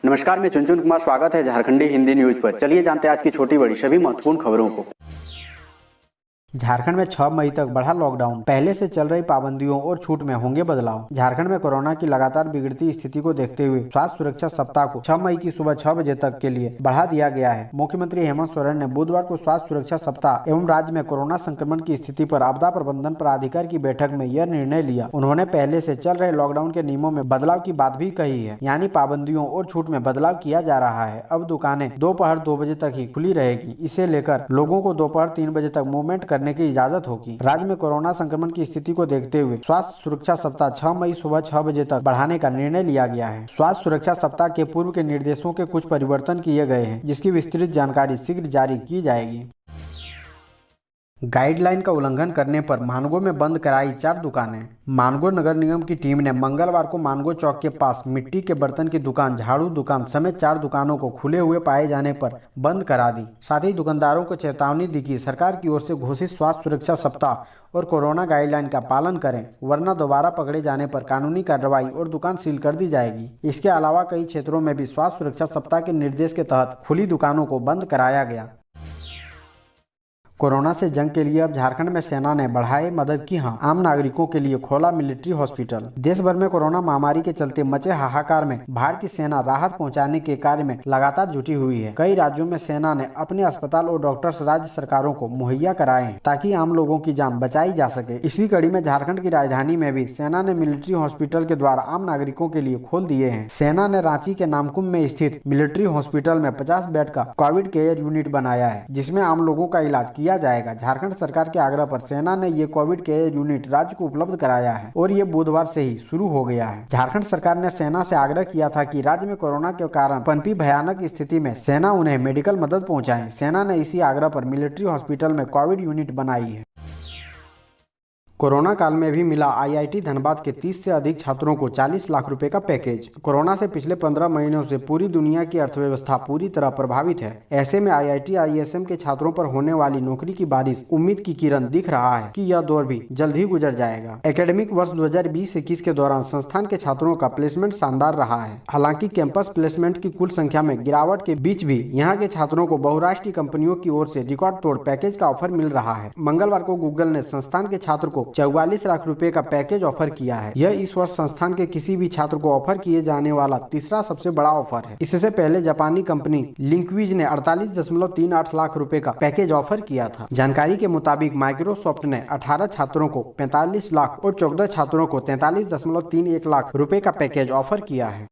नमस्कार, मैं चुनचुन कुमार। स्वागत है झारखंडी हिंदी न्यूज पर। चलिए जानते हैं आज की छोटी बड़ी सभी महत्वपूर्ण खबरों को। झारखंड में 6 मई तक बढ़ा लॉकडाउन, पहले से चल रही पाबंदियों और छूट में होंगे बदलाव। झारखंड में कोरोना की लगातार बिगड़ती स्थिति को देखते हुए स्वास्थ्य सुरक्षा सप्ताह को 6 मई की सुबह 6 बजे तक के लिए बढ़ा दिया गया है। मुख्यमंत्री हेमंत सोरेन ने बुधवार को स्वास्थ्य सुरक्षा सप्ताह एवं राज्य में कोरोना संक्रमण की स्थिति पर आपदा प्रबंधन प्राधिकार की बैठक में यह निर्णय लिया। उन्होंने पहले से चल रहे लॉकडाउन के नियमों में बदलाव की बात भी कही है, यानी पाबंदियों और छूट में बदलाव किया जा रहा है। अब दुकानें दोपहर 2 बजे तक ही खुली रहेगी। इसे लेकर लोगों को दोपहर 3 बजे तक मूवमेंट करने की इजाजत होगी। राज्य में कोरोना संक्रमण की स्थिति को देखते हुए स्वास्थ्य सुरक्षा सप्ताह 6 मई सुबह 6 बजे तक बढ़ाने का निर्णय लिया गया है। स्वास्थ्य सुरक्षा सप्ताह के पूर्व के निर्देशों के कुछ परिवर्तन किए गए हैं, जिसकी विस्तृत जानकारी शीघ्र जारी की जाएगी। गाइडलाइन का उल्लंघन करने पर मानगो में बंद कराई 4 दुकानें। मानगो नगर निगम की टीम ने मंगलवार को मानगो चौक के पास मिट्टी के बर्तन की दुकान, झाड़ू दुकान समेत 4 दुकानों को खुले हुए पाए जाने पर बंद करा दी। साथ ही दुकानदारों को चेतावनी दी कि सरकार की ओर से घोषित स्वास्थ्य सुरक्षा सप्ताह और कोरोना गाइडलाइन का पालन करें, वरना दोबारा पकड़े जाने पर कानूनी कार्रवाई और दुकान सील कर दी जाएगी। इसके अलावा कई क्षेत्रों में भी स्वास्थ्य सुरक्षा सप्ताह के निर्देश के तहत खुली दुकानों को बंद कराया गया। कोरोना से जंग के लिए अब झारखंड में सेना ने बढ़ाई मदद की। आम नागरिकों के लिए खोला मिलिट्री हॉस्पिटल। देश भर में कोरोना महामारी के चलते मचे हाहाकार में भारतीय सेना राहत पहुंचाने के कार्य में लगातार जुटी हुई है। कई राज्यों में सेना ने अपने अस्पताल और डॉक्टर्स राज्य सरकारों को मुहैया कराए हैं, ताकि आम लोगों की जान बचाई जा सके। इसी कड़ी में झारखंड की राजधानी में भी सेना ने मिलिट्री हॉस्पिटल के द्वार आम नागरिकों के लिए खोल दिए हैं। सेना ने रांची के नामकुम में स्थित मिलिट्री हॉस्पिटल में 50 बेड का कोविड केयर यूनिट बनाया है, जिसमें आम लोगों का इलाज किया जाएगा। झारखंड सरकार के आग्रह पर सेना ने ये कोविड केयर यूनिट राज्य को उपलब्ध कराया है और ये बुधवार से ही शुरू हो गया है। झारखंड सरकार ने सेना से आग्रह किया था कि राज्य में कोरोना के कारण पनपी भयानक स्थिति में सेना उन्हें मेडिकल मदद पहुंचाए। सेना ने इसी आग्रह पर मिलिट्री हॉस्पिटल में कोविड यूनिट बनाई है। कोरोना काल में भी मिला आईआईटी धनबाद के 30 से अधिक छात्रों को 40 लाख रुपए का पैकेज। कोरोना से पिछले 15 महीनों से पूरी दुनिया की अर्थव्यवस्था पूरी तरह प्रभावित है। ऐसे में आईआईटी आईएसएम के छात्रों पर होने वाली नौकरी की बारिश उम्मीद की किरण दिख रहा है कि यह दौर भी जल्द ही गुजर जाएगा। एकेडमिक वर्ष 2020-21 के दौरान संस्थान के छात्रों का प्लेसमेंट शानदार रहा है। हालांकि कैंपस प्लेसमेंट की कुल संख्या में गिरावट के बीच भी यहाँ के छात्रों को बहुराष्ट्रीय कंपनियों की ओर से रिकॉर्ड तोड़ पैकेज का ऑफर मिल रहा है। मंगलवार को गूगल ने संस्थान के छात्र को 44 लाख रुपए का पैकेज ऑफर किया है। यह इस वर्ष संस्थान के किसी भी छात्र को ऑफर किए जाने वाला तीसरा सबसे बड़ा ऑफर है। इससे पहले जापानी कंपनी लिंक्विज ने 48.38 लाख रुपए का पैकेज ऑफर किया था। जानकारी के मुताबिक माइक्रोसॉफ्ट ने 18 छात्रों को 45 लाख और 14 छात्रों को 43.31 लाख रुपए का पैकेज ऑफर किया है।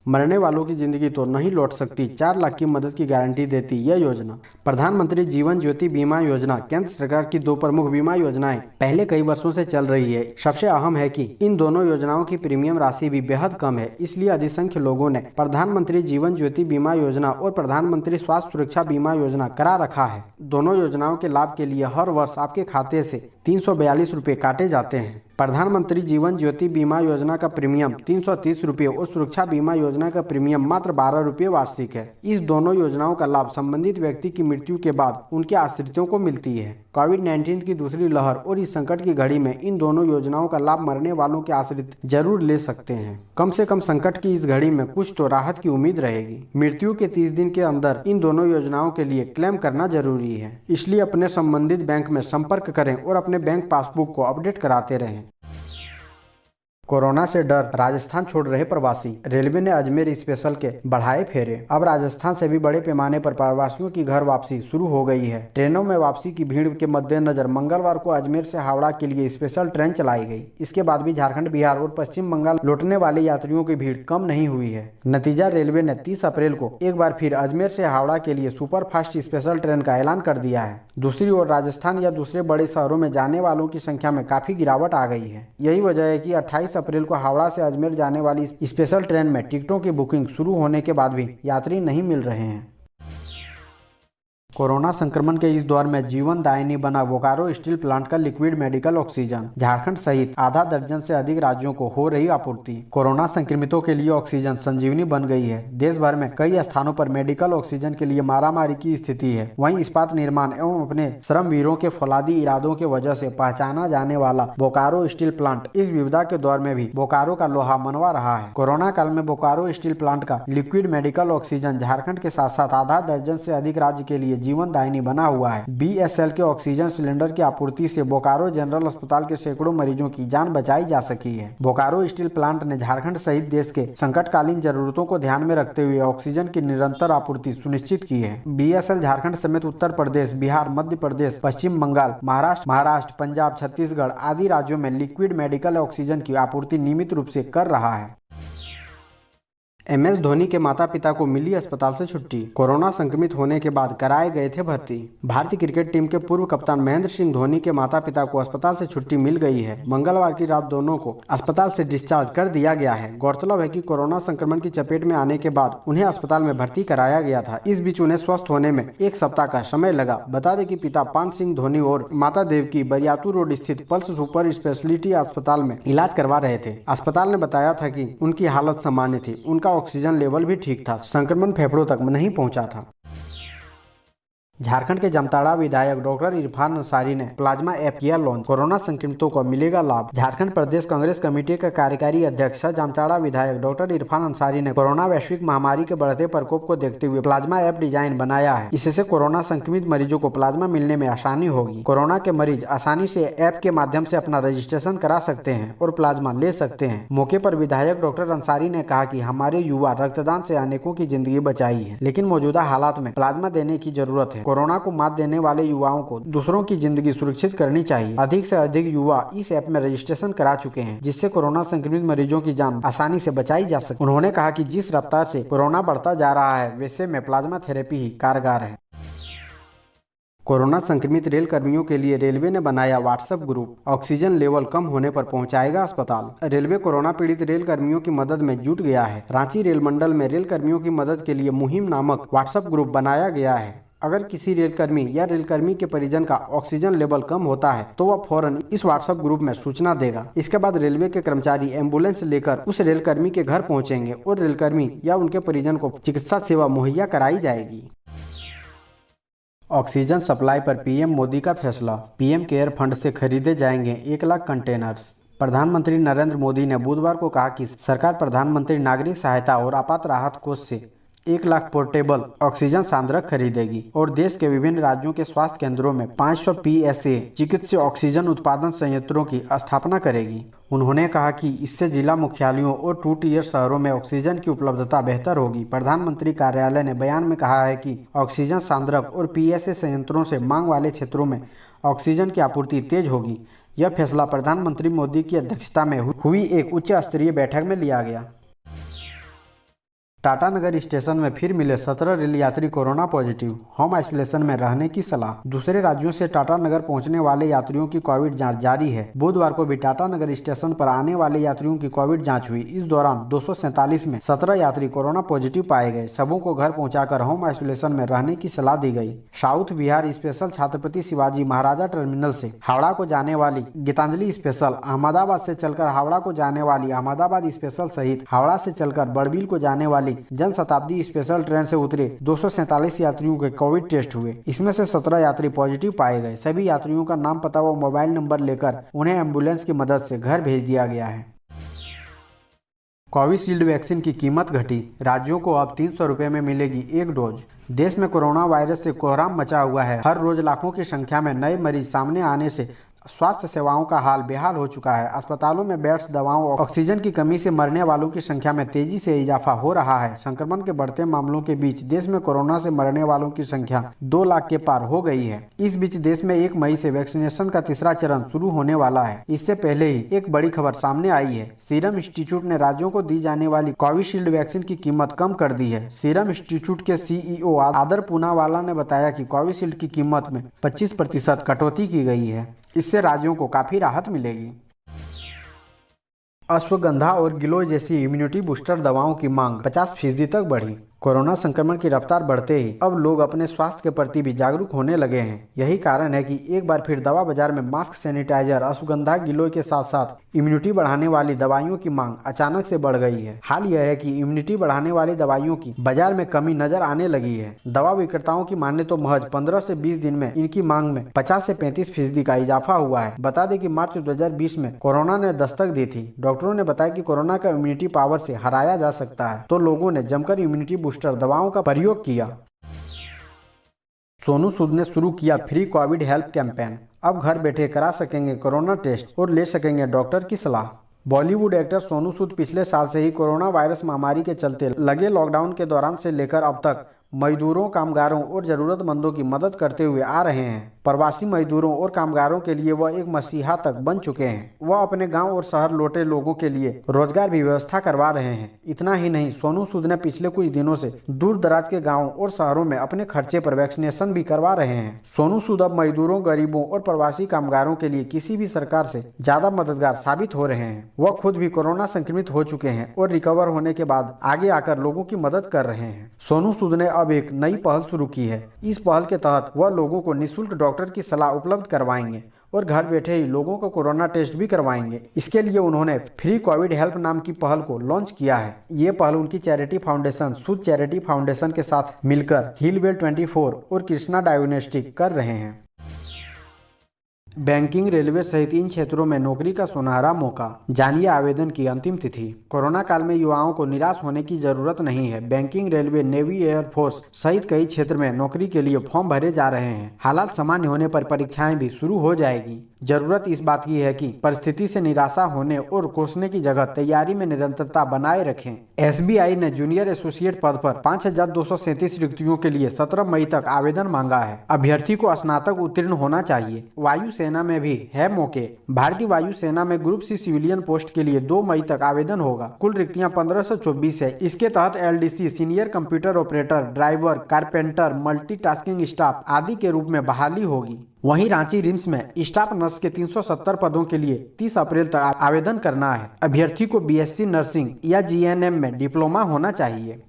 मरने वालों की जिंदगी तो नहीं लौट सकती, 4 लाख की मदद की गारंटी देती यह योजना। प्रधानमंत्री जीवन ज्योति बीमा योजना केंद्र सरकार की 2 प्रमुख बीमा योजनाएं पहले कई वर्षों से चल रही है। सबसे अहम है कि इन दोनों योजनाओं की प्रीमियम राशि भी बेहद कम है। इसलिए अधिसंख्य लोगों ने प्रधानमंत्री जीवन ज्योति बीमा योजना और प्रधानमंत्री स्वास्थ्य सुरक्षा बीमा योजना करा रखा है। दोनों योजनाओं के लाभ के लिए हर वर्ष आपके खाते से 342 रुपए काटे जाते हैं। प्रधानमंत्री जीवन ज्योति बीमा योजना का प्रीमियम 330 रुपये और सुरक्षा बीमा योजना का प्रीमियम मात्र 12 रुपये वार्षिक है। इस दोनों योजनाओं का लाभ संबंधित व्यक्ति की मृत्यु के बाद उनके आश्रितों को मिलती है। कोविड-19 की दूसरी लहर और इस संकट की घड़ी में इन दोनों योजनाओं का लाभ मरने वालों के आश्रित जरूर ले सकते हैं। कम से कम संकट की इस घड़ी में कुछ तो राहत की उम्मीद रहेगी। मृत्यु के 30 दिन के अंदर इन दोनों योजनाओं के लिए क्लेम करना जरूरी है। इसलिए अपने संबंधित बैंक में संपर्क करें और अपने बैंक पासबुक को अपडेट कराते रहें। कोरोना से डर राजस्थान छोड़ रहे प्रवासी। रेलवे ने अजमेर स्पेशल के बढ़ाए फेरे। अब राजस्थान से भी बड़े पैमाने पर प्रवासियों की घर वापसी शुरू हो गई है। ट्रेनों में वापसी की भीड़ के मद्देनजर मंगलवार को अजमेर से हावड़ा के लिए स्पेशल ट्रेन चलाई गई। इसके बाद भी झारखंड, बिहार और पश्चिम बंगाल लौटने वाले यात्रियों की भीड़ कम नहीं हुई है। नतीजा, रेलवे ने 30 अप्रैल को एक बार फिर अजमेर से हावड़ा के लिए सुपरफास्ट स्पेशल ट्रेन का ऐलान कर दिया है। दूसरी ओर राजस्थान या दूसरे बड़े शहरों में जाने वालों की संख्या में काफी गिरावट आ गई है। यही वजह है कि 28 अप्रैल को हावड़ा से अजमेर जाने वाली स्पेशल ट्रेन में टिकटों की बुकिंग शुरू होने के बाद भी यात्री नहीं मिल रहे हैं। कोरोना संक्रमण के इस दौर में जीवन दायिनी बना बोकारो स्टील प्लांट का लिक्विड मेडिकल ऑक्सीजन झारखंड सहित आधा दर्जन से अधिक राज्यों को हो रही आपूर्ति। कोरोना संक्रमितों के लिए ऑक्सीजन संजीवनी बन गई है। देश भर में कई स्थानों पर मेडिकल ऑक्सीजन के लिए मारामारी की स्थिति है। वहीं इस्पात निर्माण एवं अपने श्रमवीरों के फौलादी इरादों के वजह से पहचाना जाने वाला बोकारो स्टील प्लांट इस विपदा के दौर में भी बोकारो का लोहा मनवा रहा है। कोरोना काल में बोकारो स्टील प्लांट का लिक्विड मेडिकल ऑक्सीजन झारखंड के साथ साथ आधा दर्जन से अधिक राज्य के लिए जीवन दायिनी बना हुआ है। BSL के ऑक्सीजन सिलेंडर की आपूर्ति से बोकारो जनरल अस्पताल के सैकड़ों मरीजों की जान बचाई जा सकी है। बोकारो स्टील प्लांट ने झारखंड सहित देश के संकटकालीन जरूरतों को ध्यान में रखते हुए ऑक्सीजन की निरंतर आपूर्ति सुनिश्चित की है। BSL झारखंड समेत उत्तर प्रदेश, बिहार, मध्य प्रदेश, पश्चिम बंगाल, महाराष्ट्र, पंजाब, छत्तीसगढ़ आदि राज्यों में लिक्विड मेडिकल ऑक्सीजन की आपूर्ति नियमित रूप से कर रहा है। MS धोनी के माता पिता को मिली अस्पताल से छुट्टी। कोरोना संक्रमित होने के बाद कराए गए थे भर्ती। भारतीय क्रिकेट टीम के पूर्व कप्तान महेंद्र सिंह धोनी के माता पिता को अस्पताल से छुट्टी मिल गई है। मंगलवार की रात दोनों को अस्पताल से डिस्चार्ज कर दिया गया है। गौरतलब है कि कोरोना संक्रमण की चपेट में आने के बाद उन्हें अस्पताल में भर्ती कराया गया था। इस बीच उन्हें स्वस्थ होने में 1 सप्ताह का समय लगा। बता दें कि पिता पान सिंह धोनी और माता देवकी बरियातू रोड स्थित पल्स सुपर स्पेशलिटी अस्पताल में इलाज करवा रहे थे। अस्पताल ने बताया था कि उनकी हालत सामान्य थी। उनका ऑक्सीजन लेवल भी ठीक था। संक्रमण फेफड़ों तक नहीं पहुंचा था। झारखंड के जामताड़ा विधायक डॉक्टर इरफान अंसारी ने प्लाज्मा ऐप किया लॉन्च। कोरोना संक्रमितों को मिलेगा लाभ। झारखंड प्रदेश कांग्रेस कमेटी के कार्यकारी अध्यक्ष जामताड़ा विधायक डॉक्टर इरफान अंसारी ने कोरोना वैश्विक महामारी के बढ़ते प्रकोप को देखते हुए प्लाज्मा ऐप डिजाइन बनाया है। इससे कोरोना संक्रमित मरीजों को प्लाज्मा मिलने में आसानी होगी। कोरोना के मरीज आसानी से ऐप के माध्यम से अपना रजिस्ट्रेशन करा सकते हैं और प्लाज्मा ले सकते हैं। मौके पर विधायक डॉक्टर अंसारी ने कहा कि हमारे युवा रक्तदान से अनेकों की जिंदगी बचाई है, लेकिन मौजूदा हालात में प्लाज्मा देने की जरूरत है। कोरोना को मात देने वाले युवाओं को दूसरों की जिंदगी सुरक्षित करनी चाहिए। अधिक से अधिक युवा इस ऐप में रजिस्ट्रेशन करा चुके हैं, जिससे कोरोना संक्रमित मरीजों की जान आसानी से बचाई जा सके। उन्होंने कहा कि जिस रफ्तार से कोरोना बढ़ता जा रहा है, वैसे में प्लाज्मा थेरेपी ही कारगर है। कोरोना संक्रमित रेल कर्मियों के लिए रेलवे ने बनाया व्हाट्सएप ग्रुप। ऑक्सीजन लेवल कम होने पर पहुंचाएगा अस्पताल। रेलवे कोरोना पीड़ित रेल कर्मियों की मदद में जुट गया है। रांची रेल मंडल में रेल कर्मियों की मदद के लिए मुहिम नामक व्हाट्सएप ग्रुप बनाया गया है। अगर किसी रेलकर्मी या रेलकर्मी के परिजन का ऑक्सीजन लेवल कम होता है तो वह फौरन इस व्हाट्सएप ग्रुप में सूचना देगा। इसके बाद रेलवे के कर्मचारी एम्बुलेंस लेकर उस रेलकर्मी के घर पहुंचेंगे और रेलकर्मी या उनके परिजन को चिकित्सा सेवा मुहैया कराई जाएगी। ऑक्सीजन सप्लाई पर पीएम मोदी का फैसला। पीएम केयर फंड से खरीदे जाएंगे 1 लाख कंटेनर्स। प्रधानमंत्री नरेंद्र मोदी ने बुधवार को कहा कि सरकार प्रधानमंत्री नागरिक सहायता और आपात राहत कोष से 1 लाख पोर्टेबल ऑक्सीजन सांद्रक खरीदेगी और देश के विभिन्न राज्यों के स्वास्थ्य केंद्रों में 500 PSA चिकित्सीय ऑक्सीजन उत्पादन संयंत्रों की स्थापना करेगी। उन्होंने कहा कि इससे जिला मुख्यालयों और 2 टियर शहरों में ऑक्सीजन की उपलब्धता बेहतर होगी। प्रधानमंत्री कार्यालय ने बयान में कहा है कि ऑक्सीजन सांद्रक और PSA संयंत्रों से मांग वाले क्षेत्रों में ऑक्सीजन की आपूर्ति तेज होगी। यह फैसला प्रधानमंत्री मोदी की अध्यक्षता में हुई एक उच्च स्तरीय बैठक में लिया गया। टाटानगर स्टेशन में फिर मिले 17 रेल यात्री कोरोना पॉजिटिव। होम आइसोलेशन में रहने की सलाह। दूसरे राज्यों से टाटानगर पहुंचने वाले यात्रियों की कोविड जांच जारी है। बुधवार को भी टाटानगर स्टेशन पर आने वाले यात्रियों की कोविड जांच हुई। इस दौरान 247 में 17 यात्री कोरोना पॉजिटिव पाए गए। सबों को घर पहुंचाकर होम आइसोलेशन में रहने की सलाह दी गई। साउथ बिहार स्पेशल छत्रपति शिवाजी महाराजा टर्मिनल से हावड़ा को जाने वाली गीतांजलि स्पेशल, अहमदाबाद से चलकर हावड़ा को जाने वाली अहमदाबाद स्पेशल सहित हावड़ा से चलकर बड़बिल को जाने वाली जन शताब्दी स्पेशल ट्रेन से उतरे 247 यात्रियों के कोविड टेस्ट हुए। इसमें से 17 यात्री पॉजिटिव पाए गए। सभी यात्रियों का नाम, पता व मोबाइल नंबर लेकर उन्हें एम्बुलेंस की मदद से घर भेज दिया गया है। कोविशील्ड वैक्सीन की कीमत घटी। राज्यों को अब 300 रुपये में मिलेगी 1 डोज। देश में कोरोना वायरस से कोहराम मचा हुआ है। हर रोज लाखों की संख्या में नए मरीज सामने आने से स्वास्थ्य सेवाओं का हाल बेहाल हो चुका है। अस्पतालों में बेड्स, दवाओं और ऑक्सीजन की कमी से मरने वालों की संख्या में तेजी से इजाफा हो रहा है। संक्रमण के बढ़ते मामलों के बीच देश में कोरोना से मरने वालों की संख्या 2 लाख के पार हो गई है। इस बीच देश में 1 मई से वैक्सीनेशन का तीसरा चरण शुरू होने वाला है। इससे पहले ही एक बड़ी खबर सामने आई है। सीरम इंस्टीट्यूट ने राज्यों को दी जाने वाली कोविशील्ड वैक्सीन की कीमत कम कर दी है। सीरम इंस्टीट्यूट के CEO आदर पूनावाला ने बताया कि कोविशील्ड की कीमत में 25% कटौती की गई है। इससे राज्यों को काफी राहत मिलेगी। अश्वगंधा और गिलोय जैसी इम्यूनिटी बूस्टर दवाओं की मांग 50% तक बढ़ी। कोरोना संक्रमण की रफ्तार बढ़ते ही अब लोग अपने स्वास्थ्य के प्रति भी जागरूक होने लगे हैं। यही कारण है कि एक बार फिर दवा बाजार में मास्क, सैनिटाइजर, अश्वगंधा गिलोय के साथ साथ इम्यूनिटी बढ़ाने वाली दवाइयों की मांग अचानक से बढ़ गई है। हाल यह है कि इम्यूनिटी बढ़ाने वाली दवाइयों की बाजार में कमी नजर आने लगी है। दवा विक्रेताओं की माने तो महज 15 से 20 दिन में इनकी मांग में 50 से 35% का इजाफा हुआ है। बता दें कि मार्च 2020 में कोरोना ने दस्तक दी थी। डॉक्टरों ने बताया कि कोरोना का इम्यूनिटी पावर से हराया जा सकता है, तो लोगों ने जमकर इम्यूनिटी बूस्टर दवाओं का प्रयोग किया। सोनू सूद ने शुरू किया फ्री कोविड हेल्प कैंपेन। अब घर बैठे करा सकेंगे कोरोना टेस्ट और ले सकेंगे डॉक्टर की सलाह। बॉलीवुड एक्टर सोनू सूद पिछले साल से ही कोरोना वायरस महामारी के चलते लगे लॉकडाउन के दौरान से लेकर अब तक मजदूरों, कामगारों और जरूरतमंदों की मदद करते हुए आ रहे हैं। प्रवासी मजदूरों और कामगारों के लिए वह एक मसीहा तक बन चुके हैं। वह अपने गांव और शहर लौटे लोगों के लिए रोजगार भी व्यवस्था करवा रहे हैं। इतना ही नहीं, सोनू सूद ने पिछले कुछ दिनों से दूर दराज के गाँव और शहरों में अपने खर्चे पर वैक्सीनेशन भी करवा रहे हैं। सोनू सूद अब मजदूरों, गरीबों और प्रवासी कामगारों के लिए किसी भी सरकार से ज्यादा मददगार साबित हो रहे हैं। वह खुद भी कोरोना संक्रमित हो चुके हैं और रिकवर होने के बाद आगे आकर लोगों की मदद कर रहे हैं। सोनू सूद ने अब एक नई पहल शुरू की है। इस पहल के तहत वह लोगों को निःशुल्क डॉक्टर की सलाह उपलब्ध करवाएंगे और घर बैठे ही लोगों को कोरोना टेस्ट भी करवाएंगे। इसके लिए उन्होंने फ्री कोविड हेल्प नाम की पहल को लॉन्च किया है। ये पहल उनकी चैरिटी फाउंडेशन सूद चैरिटी फाउंडेशन के साथ मिलकर हीलवेल 24 और कृष्णा डायग्नोस्टिक कर रहे हैं। बैंकिंग, रेलवे सहित इन क्षेत्रों में नौकरी का सुनहरा मौका। जानिए आवेदन की अंतिम तिथि। कोरोना काल में युवाओं को निराश होने की जरूरत नहीं है। बैंकिंग, रेलवे, नेवी, एयरफोर्स सहित कई क्षेत्र में नौकरी के लिए फॉर्म भरे जा रहे हैं। हालात सामान्य होने पर परीक्षाएं भी शुरू हो जाएगी। जरूरत इस बात की है कि परिस्थिति से निराशा होने और कोसने की जगह तैयारी में निरंतरता बनाए रखें। एसबीआई ने जूनियर एसोसिएट पद पर 5237 रिक्तियों के लिए 17 मई तक आवेदन मांगा है। अभ्यर्थी को स्नातक उत्तीर्ण होना चाहिए। वायुसेना में भी है मौके। भारतीय वायुसेना में ग्रुप सी सिविलियन पोस्ट के लिए 2 मई तक आवेदन होगा। कुल रिक्तियां 1524 है। इसके तहत LDC, senior computer operator, driver, carpenter, multitasking staff आदि के रूप में बहाली होगी। वहीं रांची रिम्स में स्टाफ नर्स के 370 पदों के लिए 30 अप्रैल तक आवेदन करना है। अभ्यर्थी को बीएससी नर्सिंग या जीएनएम में डिप्लोमा होना चाहिए।